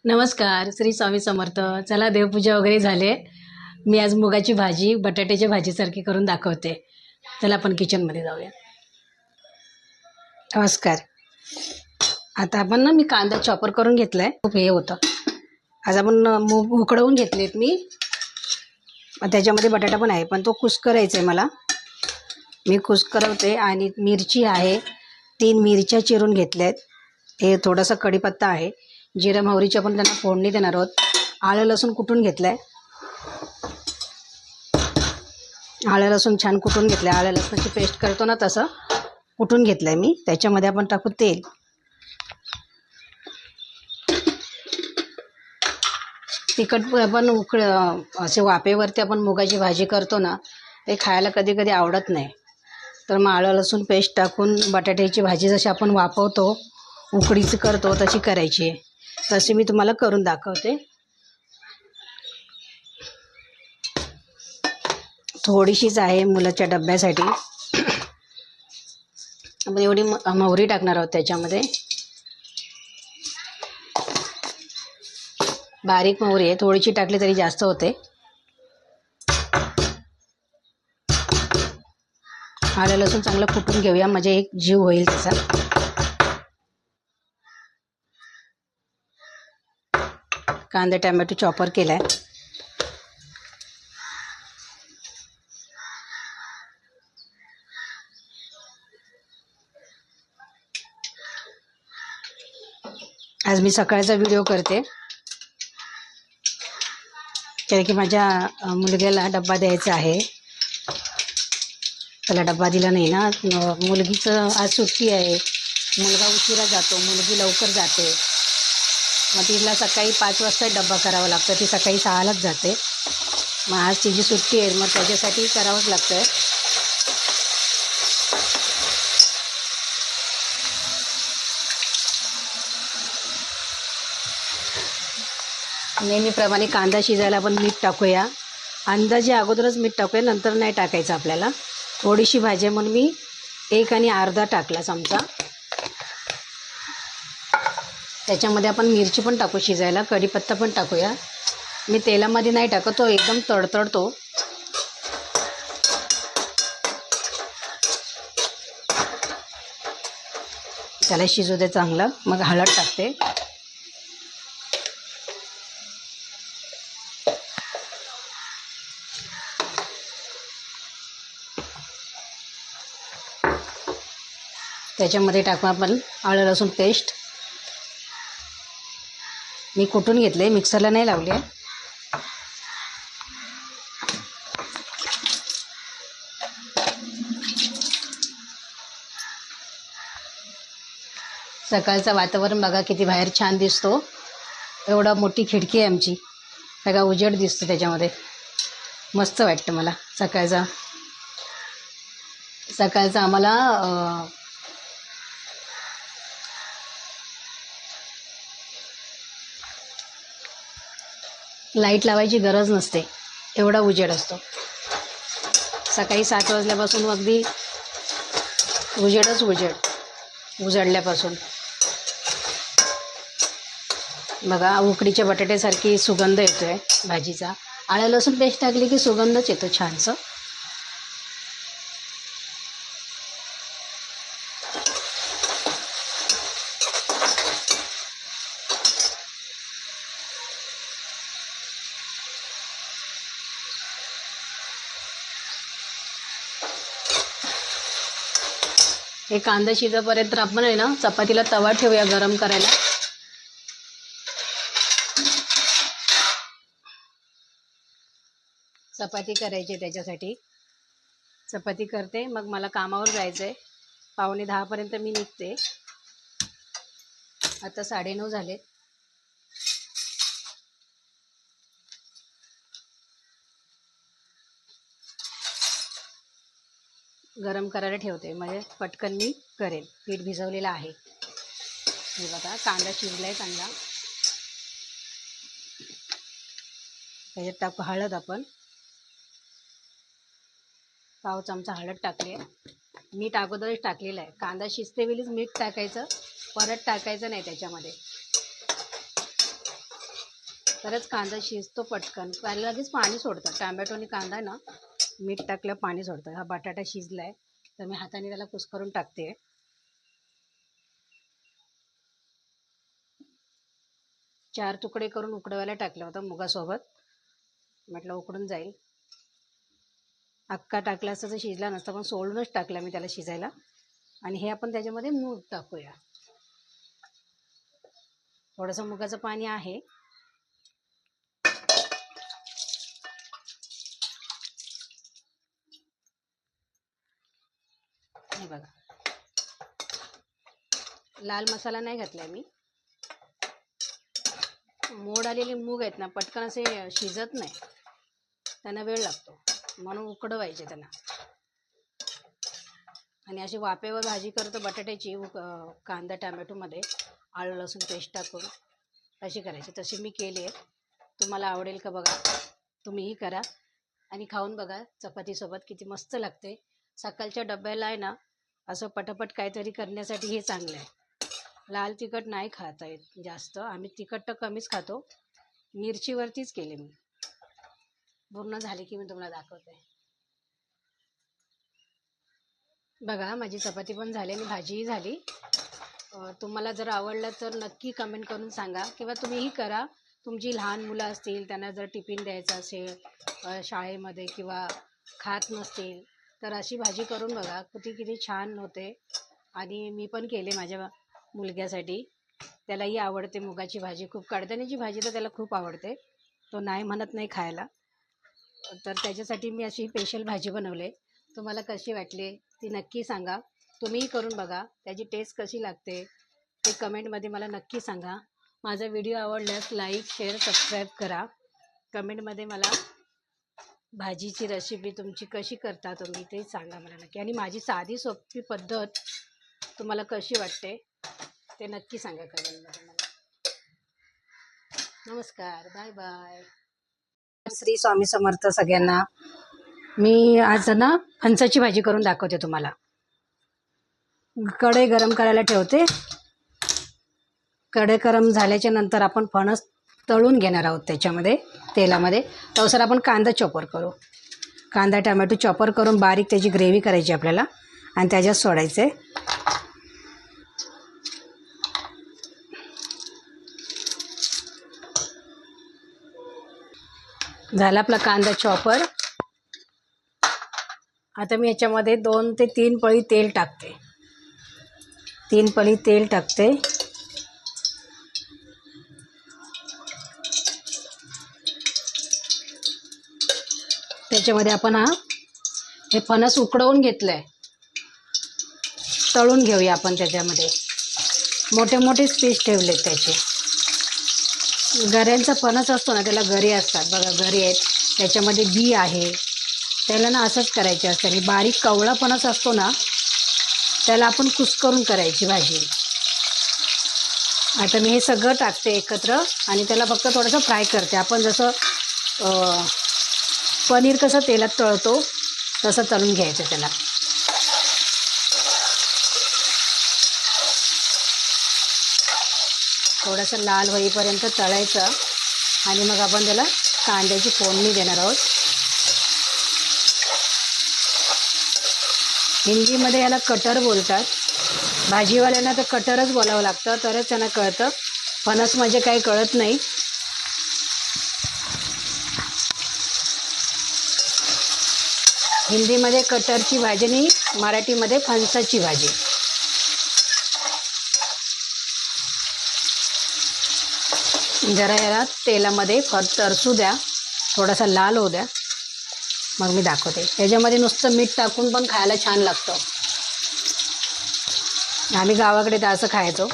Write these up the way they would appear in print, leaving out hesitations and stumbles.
नमस्कार, श्री स्वामी समर्थ. चला देवपूजा वगैरे झाले. मी आज मुगाची भाजी बटाट्याच्या भाजीसारखी करून दाखवते. चला आपण किचनमध्ये जाऊया. नमस्कार. आता आपण मी कांदा चॉपर करून घेतलाय. खूप हे होतं. आज आपण मूग उकडवून घेतलेत मी. त्याच्यामध्ये बटाटा पण आहे, पण तो कुस्करायचा आहे मला. मी कुस्करवते. आणि मिरची आहे, 3 मिरच्या चिरून घेतल्यात. हे थोडासा कढीपत्ता आहे, जिरा मोहरीची पण त्यांना फोडणी देणार आहोत. आलं लसूण कुटून घेतलंय. आलं लसूण छान कुटून घेतलंय. आलं लसूणची पेस्ट करतो ना तसं कुटून घेतलंय मी. त्याच्यामध्ये आपण टाकू तेल. तिखट आपण असे वाफेवरती आपण मुगाची भाजी करतो ना, ते खायला कधी कधी आवडत नाही. तर मग आलं लसूण पेस्ट टाकून बटाट्याची भाजी जशी आपण वाफवतो, उकडीची करतो, तशी करायची आहे. तशी मी तुम्हाला करून दाखवते. थोडीशीच आहे मुलाच्या डब्यासाठी. आपण एवढी मोहरी टाकणार आहोत त्याच्यामध्ये. बारीक मोहरी आहे, थोडीशी टाकली तरी जास्त होते. आलं लसूण चांगलं कुटून घेऊया, म्हणजे एक जीव होईल त्याचा. कांदा टोमॅटो चॉपर केलाय. आज मी सकाळचा व्हिडिओ करते, कारण की माझ्या मुलग्याला डब्बा द्यायचा आहे. त्याला डब्बा दिला नाही ना. मुलगीचं आज सुट्टी आहे. मुलगा उशिरा जातो, मुलगी लवकर जाते. मग तिला सकाळी 5 वाजता डब्बा करावा लागतो. ती सकाळी 6लाच जाते. मग आज तिची सुट्टी आहे, मग त्याच्यासाठी करावंच लागतं. नेहमीप्रमाणे कांदा शिजायला आपण मीठ टाकूया. अंदाजे अगोदरच मीठ टाकूया, नंतर नाही टाकायचं आपल्याला. थोडीशी भाजी म्हणून मी 1 आणि अर्धा टाकला चमचा. त्याच्यामध्ये आपण मिरची पण टाकू शिजायला, कढीपत्ता पण टाकूया. मी तेलामध्ये नाही टाकत, तो एकदम तडतडतो. त्याला शिजू दे चांगलं. मग हळद टाकते. त्याच्यामध्ये टाकू आपण आलं लसूण पेस्ट. मी कुटून घेतले, मिक्सरला नाही लावले. सकाळचं वातावरण बघा किती बाहेर छान दिसतो. एवढा मोठी खिडकी आहे आमची, बघा उजेड दिसतो त्याच्यामध्ये. मस्त वाटतं मला सकाळचं आम्हाला लाईट लावायची गरज नसते, एवढा उजेड असतो. सकाळी 7 वाजल्यापासून अगदी उजडल्यापासून बघा उकडीच्या बटाट्यासारखी सुगंध येतोय भाजीचा. आलं लसूण पेस्ट टाकली की सुगंधच येतो छानसं. हे कांदा शिजेपर्यंत आपण आहे ना चपातीला तवा ठेवूया गरम करायला. चपाती करायची, त्याच्यासाठी चपाती करते. मग मला कामावर जायचंय. 9:45 पर्यंत मी निघते. आता 9:30 झाले. गरम करायला ठेवते, म्हणजे पटकन मी करेल. पीठ भिजवलेलं आहे. हे बघा कांदा शिजलाय चांगला. त्याच्यात टाकू हळद. आपण पाव चमचा हळद टाकली आहे. मीठ अगोदरच टाकलेलं आहे. कांदा शिजते वेळीच मीठ टाकायचं, परत टाकायचं नाही त्याच्यामध्ये. तरच कांदा शिजतो पटकन. पहिला लगेच पाणी सोडतं. टॅमॅटो आणि कांदा ना मीठ टाकल्यावर पाणी सोडतं. हा बटाटा शिजलाय तर मी हाताने त्याला कुस्करून टाकते. 4 तुकडे करून उकडवायला टाकलं होतं मुगासोबत. म्हटलं उकडून जाईल. अक्का टाकला असता तर शिजला नसता, पण सोलूनच टाकला मी त्याला शिजायला. आणि हे आपण त्याच्यामध्ये मूग टाकूया. थोडंसं मुगाचं पाणी आहे. हे बघा, लाल मसाला नाही घातलाय मी. मोड आलेले मूग आहेत ना, पटकन असे शिजत नाही, त्यांना वेळ लागतो, म्हणून उकडवायचे त्यांना. आणि अशी वाफेवर भाजी करतो बटाट्याची कांदा टॅमॅटोमध्ये आलं लसूण पेस्ट टाकून अशी करायची. तशी मी केली आहे. तुम्हाला आवडेल का बघा, तुम्हीही करा आणि खाऊन बघा चपातीसोबत, किती मस्त लागते. सकाळच्या डब्याला आहे ना असं पटापट काहीतरी करण्यासाठी हे चांगलं आहे. लाल तिखट नाही खाता येत जास्त, आम्ही तिखट तर कमीच खातो. मिरचीवरतीच केले मी. पूर्ण झाली की मी तुम्हाला दाखवते. बघा माझी चपाती पण झाली आणि भाजीही झाली. तुम्हाला जर आवडलं तर नक्की कमेंट करून सांगा, किंवा तुम्हीही करा. तुमची लहान मुलं असतील, त्यांना जर टिफिन द्यायचा असेल शाळेमध्ये, किंवा खात नसतील तर अशी भाजी करून बघा, किती छान होते. आणि मी पण केले माझ्या मुलग्यासाठी, त्यालाही आवडते मुगाची भाजी खूप. कडधान्याची भाजी तर त्याला खूप आवडते, तो नाही म्हणत नाही खायला. तर त्याच्यासाठी मी अशी स्पेशल भाजी बनवले. तुम्हाला कशी वाटली ती नक्की सांगा. तुम्हीही करून बघा, त्याची टेस्ट कशी लागते ते कमेंटमध्ये मला नक्की सांगा. माझा व्हिडिओ आवडल्यास लाईक शेअर सबस्क्राईब करा. कमेंटमध्ये मला भाजीची रेसिपी तुमची कशी करता तुम्ही ते सांगा मला नक्की. आणि माझी साधी सोपी पद्धत तुम्हाला कशी वाटते ते नक्की सांगा कमेंटमध्ये मला. नमस्कार, बाय बाय. श्री स्वामी समर्थ सगळ्यांना. मी आज ना फणसाची भाजी करून दाखवते तुम्हाला. कढई गरम करायला ठेवते. कढई गरम झाल्याच्या नंतर आपण फणस तळून घेणार आहोत त्याच्यामध्ये तेलामध्ये. तसं आपण कांदा चॉपर करू. कांदा टमॅटो चॉपर करून बारीक त्याची ग्रेव्ही करायची आपल्याला आणि त्याच्यात सोडायचे. झाला आपला कांदा चॉपर. आता मी याच्यामध्ये 2 ते 3 पळी तेल टाकते. 3 पळी तेल टाकते. त्याच्यामध्ये आपण हे फणस उकडवून घेतलंय, तळून घेऊया आपण. त्याच्यामध्ये मोठे मोठे पीस ठेवलेत त्याचे. गऱ्यांचा फणस असतो ना, त्याला गरे असतात बघा, गरे आहेत, त्याच्यामध्ये बी आहे. त्याला ना असंच करायचे असते. आणि बारीक कवळा फणस असतो ना, त्याला आपण कुस्करून करायची भाजी. आता मी हे सगळं टाकते एकत्र आणि त्याला फक्त थोडंसं फ्राय करते. आपण जसं पनीर कसं तेलात तळतो तसं तळून घ्यायचं त्याला. थोडंसं लाल होईपर्यंत तळायचं आणि मग आपण त्याला कांद्याची फोडणी देणार आहोत. हिंदीमध्ये याला कटर बोलतात. भाजीवाल्यांना तर कटरच बोलावं लागतं, तरच त्यांना कळतं. फणस म्हणजे काही कळत नाही. हिंदीमध्ये कटरची भाजी आणि मराठीमध्ये फणसाची भाजी. जरा याला तेलामध्ये तरसू द्या, थोडासा लाल होऊ द्या, मग मी दाखवते. त्याच्यामध्ये नुसतं मीठ टाकून पण खायला छान लागतं. आम्ही गावाकडे तर असं खायचो.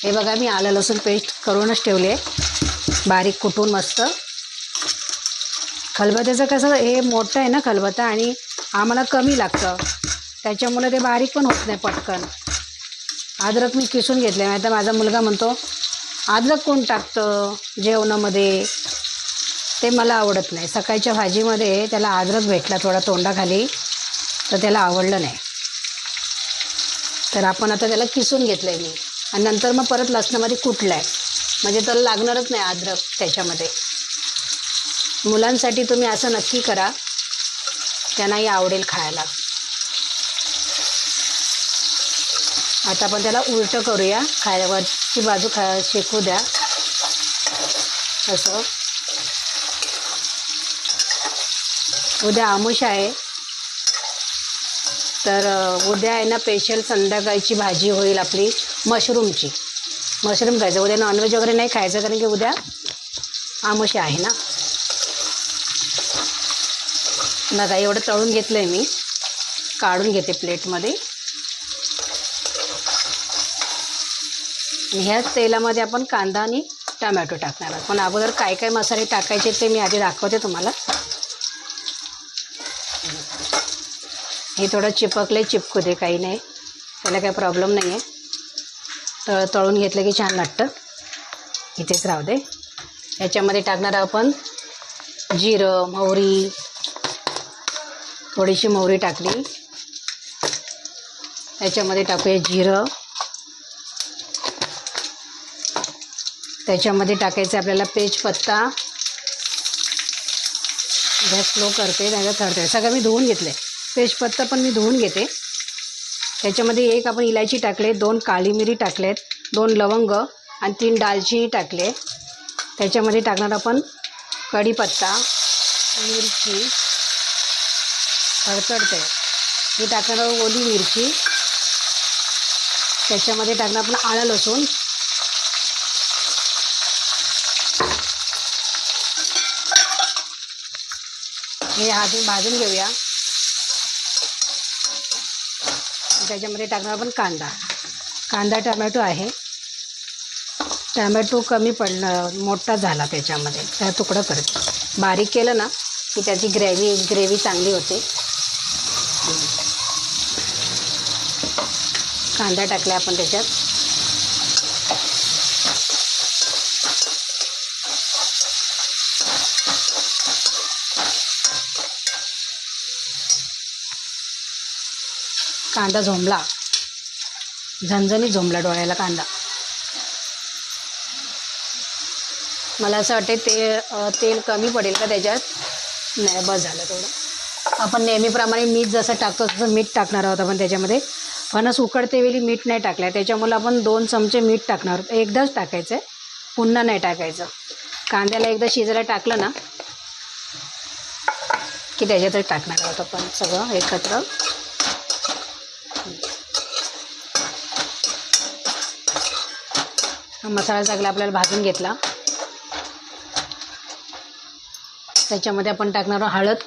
हे बघा, मी आलं लसूण पेस्ट करूनच ठेवली आहे बारीक कुटून मस्त. खलबत्याचं कसं हे मोठं आहे ना खलबत्ता, आणि आम्हाला कमी लागतं, त्याच्यामुळे ते बारीक पण होत नाही पटकन. अद्रक मी किसून घेतले. नाही तर माझा मुलगा म्हणतो अद्रक कोण टाकतं जेवणामध्ये, ते मला आवडत नाही. सकाळच्या भाजीमध्ये त्याला अद्रक भेटला थोडा तोंडाखाली तर त्याला आवडलं नाही. तर आपण आता त्याला किसून घेतलं आहे मी, आणि नंतर मग परत लसणामध्ये कुटलं आहे. म्हणजे तर लागणारच नाही अद्रक त्याच्यामध्ये. मुलांसाठी तुम्ही असं नक्की करा, त्यांनाही आवडेल खायला. आता आपण त्याला उलटं करूया, वरची बाजू शेकू द्या असं. उद्या आमुष आहे, तर उद्या आहे ना स्पेशल संध्याकाळची भाजी होईल आपली मशरूमची. मशरूम खायचं उद्या, नॉनव्हेज वगैरे नाही खायचं, कारण की उद्या आमुष आहे ना. बघा एवढं तळून घेतलं आहे मी, काढून घेते प्लेटमध्ये. ह्याच तेलामध्ये आपण कांदा आणि टमॅटो टाकणार आहोत. पण अगोदर काय काय मसाले टाकायचे ते मी आधी दाखवते तुम्हाला. हे थोडं चिपकू दे, काही नाही, त्याला काही प्रॉब्लेम नाही आहे. तळून घेतलं की छान लागतं. इथेच राहू दे. याच्यामध्ये टाकणार आपण जिरं, मोहरी, थोडीशी मोहरी टाकली. त्याच्यामध्ये टाकूया जिरं. त्याच्यामध्ये टाकायचं आपल्याला तेजपत्ता. गॅस स्लो करते, नाही थरते. सगळं मी धुवून घेतलं आहे. तेजपत्ता पण मी धुवून घेते. त्याच्यामध्ये एक आपण इलायची टाकले, 2 काळी मिरी टाकलेत, 2 लवंग आणि 3 दालचिनी टाकले. त्याच्यामध्ये टाकणार आपण कढीपत्ता, मिरची तडतडते, ही टाकणार ओली मिरची. त्याच्यामध्ये टाकणार आपण आलं लसूण. हे भाजून घेऊया. त्याच्यामध्ये टाकणार आपण कांदा टमॅटो आहे. टमॅटो कमी पडलं, मोठा झाला त्याच्यामध्ये, त्या तुकडं करते. बारीक केलं ना की त्याची ग्रेव्ही चांगली होते. कांदा टाकला आपण त्याच्यात. कांदा झोंबला, झणझणीत झोंबला डोळ्याला कांदा. मला असं वाटतं तेल कमी पडेल का त्याच्यात. नाही, बस झालं तेवढं. आपण नेहमीप्रमाणे मीठ जसं टाकतो तसं मीठ टाकणार आहोत आपण त्याच्यामध्ये. फणस उकडते वेळी मीठ नाही टाकलं आहे, त्याच्यामुळे आपण 2 चमचे मीठ टाकणार आहोत. एकदाच टाकायचं आहे, पुन्हा नाही टाकायचं. कांद्याला एकदा शिजायला टाकलं ना की त्याच्यातच टाकणार आहोत आपण सगळं एकत्र. मसाला चांगला आपल्याला भाजून घेतला. त्याच्यामध्ये आपण टाकणार हळद,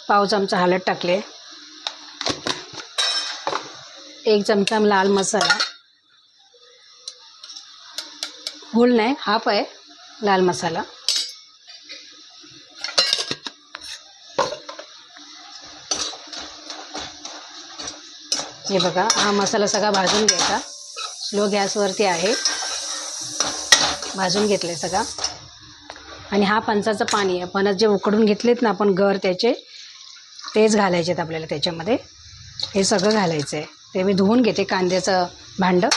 पाव चमचा हळद टाकले. 1 चमचा लाल मसाला, फुल नाही, हाफ आहे लाल मसाला. हे बघा, हा मसाला सगळा भाजून घ्यायचा. स्लो गॅसवरती आहे, भाजून घेतले सगळा. आणि हा फणसाचं पाणी आहे, फणस जे उकडून घेतलेत ना आपण गर त्याचे, तेच घालायचे आहेत आपल्याला त्याच्यामध्ये. हे सगळं घालायचं आहे. ते मी धुवून घेते कांद्याचं भांडं.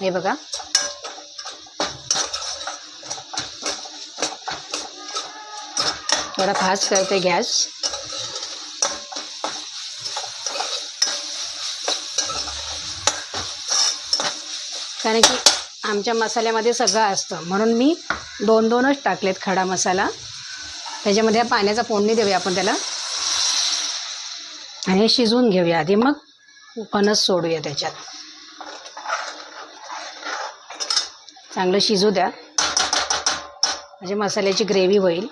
हे बघा, थोडा फास्ट करते गॅस. कारण की आमच्या मसाल्यामध्ये सगळं असतं, म्हणून मी 2-2च टाकलेत खडा मसाला. त्याच्यामध्ये पाण्याचा फोडणी देऊया आपण त्याला आणि शिजवून घेऊया आधी, मग फणस सोडूया त्याच्यात. चांगलं शिजू द्या, म्हणजे मसाल्याची ग्रेव्ही होईल.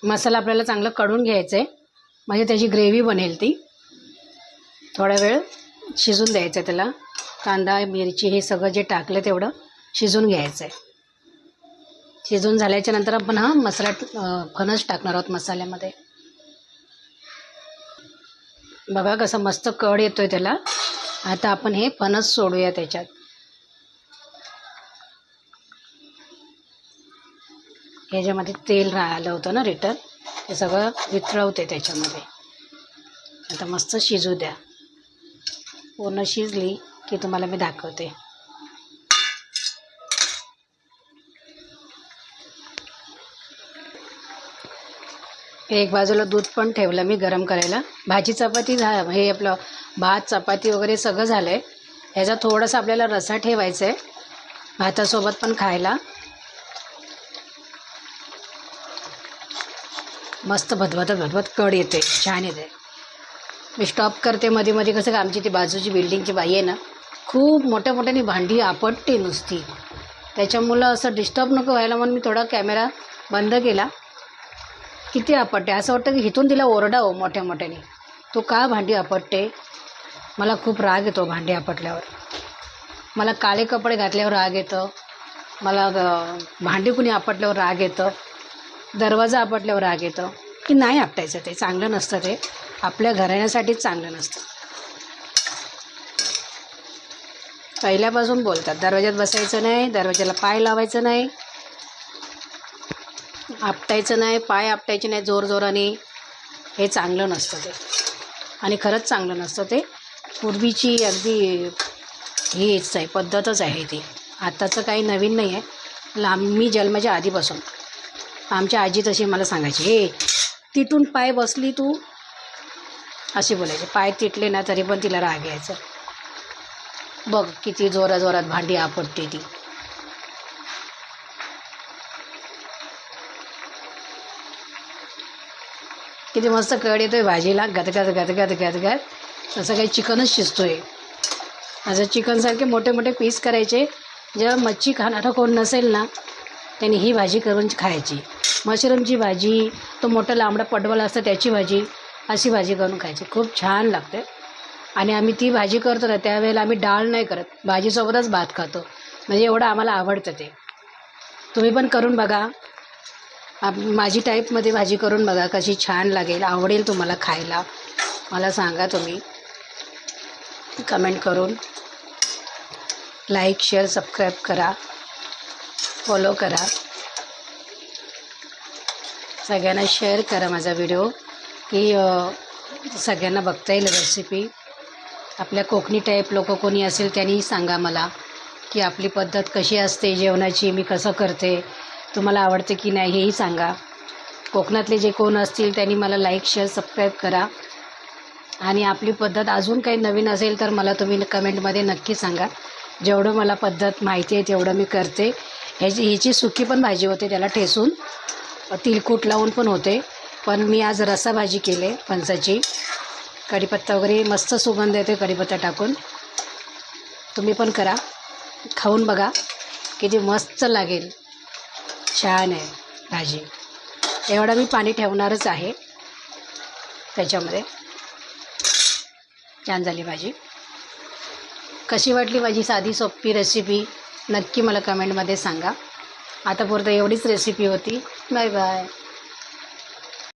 मसाला आपल्याला चांगलं कढून घ्यायचं आहे, म्हणजे त्याची ग्रेव्ही बनेल ती. थोडा वेळ शिजून द्यायचं आहे त्याला. कांदा मिरची हे सगळं जे टाकलं तेवढं शिजून घ्यायचं आहे. शिजून झाल्याच्या नंतर आपण हा मसाला फणस टाकणार आहोत मसाल्यामध्ये. बघा कसं मस्त कड येतोय त्याला. आता आपण हे फणस सोडूया त्याच्यात. ह्याच्यामध्ये तेल राहिलं होतं ना रिटर्न, हे सगळं वितळवते त्याच्यामध्ये. आता मस्त शिजू द्या. पूर्ण शिजली की तुम्हाला मी दाखवते. एक बाजूला दूध पण ठेवलं मी गरम करायला. भाजी चपाती हे आपलं भात चपाती वगैरे सगळं झालं आहे. ह्याचा थोडासा आपल्याला रस्सा ठेवायचा आहे भातासोबत पण खायला. मस्त भदभद कड येते, छान येते. मी स्टॉप करते मध्ये मध्ये. कसं का आमची ती बाजूची बिल्डिंगची बाई आहे ना, खूप मोठ्या मोठ्याने भांडी आपटते नुसती. त्याच्यामुळं असं डिस्टर्ब नको व्हायला म्हणून मी थोडा कॅमेरा बंद केला. किती आपटते, असं वाटतं की इथून तिला ओरडावं मोठ्या मोठ्याने. तो का भांडी आपटते. मला खूप राग येतो भांडी आपटल्यावर. मला काळे कपडे घातल्यावर राग येतं. मला भांडी कुणी आपटल्यावर राग येतं. दरवाजा आपटल्यावर राग येतं. की नाही आपटायचं, ते चांगलं नसतं. ते आपल्या घराण्यासाठीच चांगलं नसतं. पहिल्यापासून बोलतात दरवाज्यात बसायचं नाही, दरवाजाला पाय लावायचं नाही, आपटायचं नाही, पाय आपटायचे नाही जोरजोराने. हे चांगलं नसतं ते. आणि खरंच चांगलं नसतं ते. पूर्वीची अगदी हीच आहे, पद्धतच आहे ती. आत्ताचं काही नवीन नाही आहे. मी जन्माच्या आधीपासून आमच्या आजी तशी मला सांगायची, हे तिटून पाय बसली तू, अशी बोलायची. पाय तिटले ना तरी पण तिला राग यायचं. बघ किती जोराजोरात भांडी आपटते ती. किती मस्त कड येतोय भाजीला, गदगद गदगद गदगद. तसं काही चिकनच शिजतोय. असं चिकनसारखे मोठे मोठे पीस करायचे. जेव्हा मच्छी खाणारा कोण नसेल ना, त्यांनी ही भाजी करून खायची. मशरूमची भाजी, तो मोठा लांबडा पडवल असतं त्याची भाजी, अशी भाजी करून खायची. खूप छान लागते. आणि आम्ही ती भाजी करतो ना त्यावेळेला आम्ही डाळ नाही करत, भाजीसोबतच भात खातो. म्हणजे एवढं आम्हाला आवडतं ते. तुम्ही पण करून बघा. माझी टाईपमध्ये भाजी करून बघा, कशी छान लागेल, आवडेल तुम्हाला खायला. मला सांगा तुम्ही कमेंट करून. लाईक शेअर सबस्क्राईब करा, फॉलो करा. सगळ्यांना शेअर करा माझा व्हिडिओ, की सगळ्यांना बघता येईल रेसिपी. आपल्या कोकणी टाईप लोक कोणी असेल त्यांनी सांगा मला, की आपली पद्धत कशी असते जेवणाची, मी कसं करते, तुम्हाला आवडते की नाही हेही सांगा. कोकणातले जे कोण असतील त्यांनी मला लाईक शेअर सबस्क्राईब करा. आणि आपली पद्धत अजून काही नवीन असेल तर मला तुम्ही कमेंटमध्ये नक्की सांगा. जेवढं मला पद्धत माहिती आहे तेवढं मी करते. हिची सुकी पण भाजी होते, त्याला ठेसून तिलकूट लावून पण होते. पण मी आज रस्सा भाजी केले फणसाची. कढीपत्ता वगैरे मस्त सुगंध येते कढीपत्ता टाकून. तुम्ही पण करा, खाऊन बघा, किती मस्त लागेल. छान आहे भाजी. एवढं मी पाणी ठेवणारच आहे त्याच्यामध्ये. छान झाली भाजी. कशी वाटली माझी साधी सोपी रेसिपी नक्की मला कमेंटमध्ये सांगा. आतापुरतं एवढीच रेसिपी होती. Bye bye.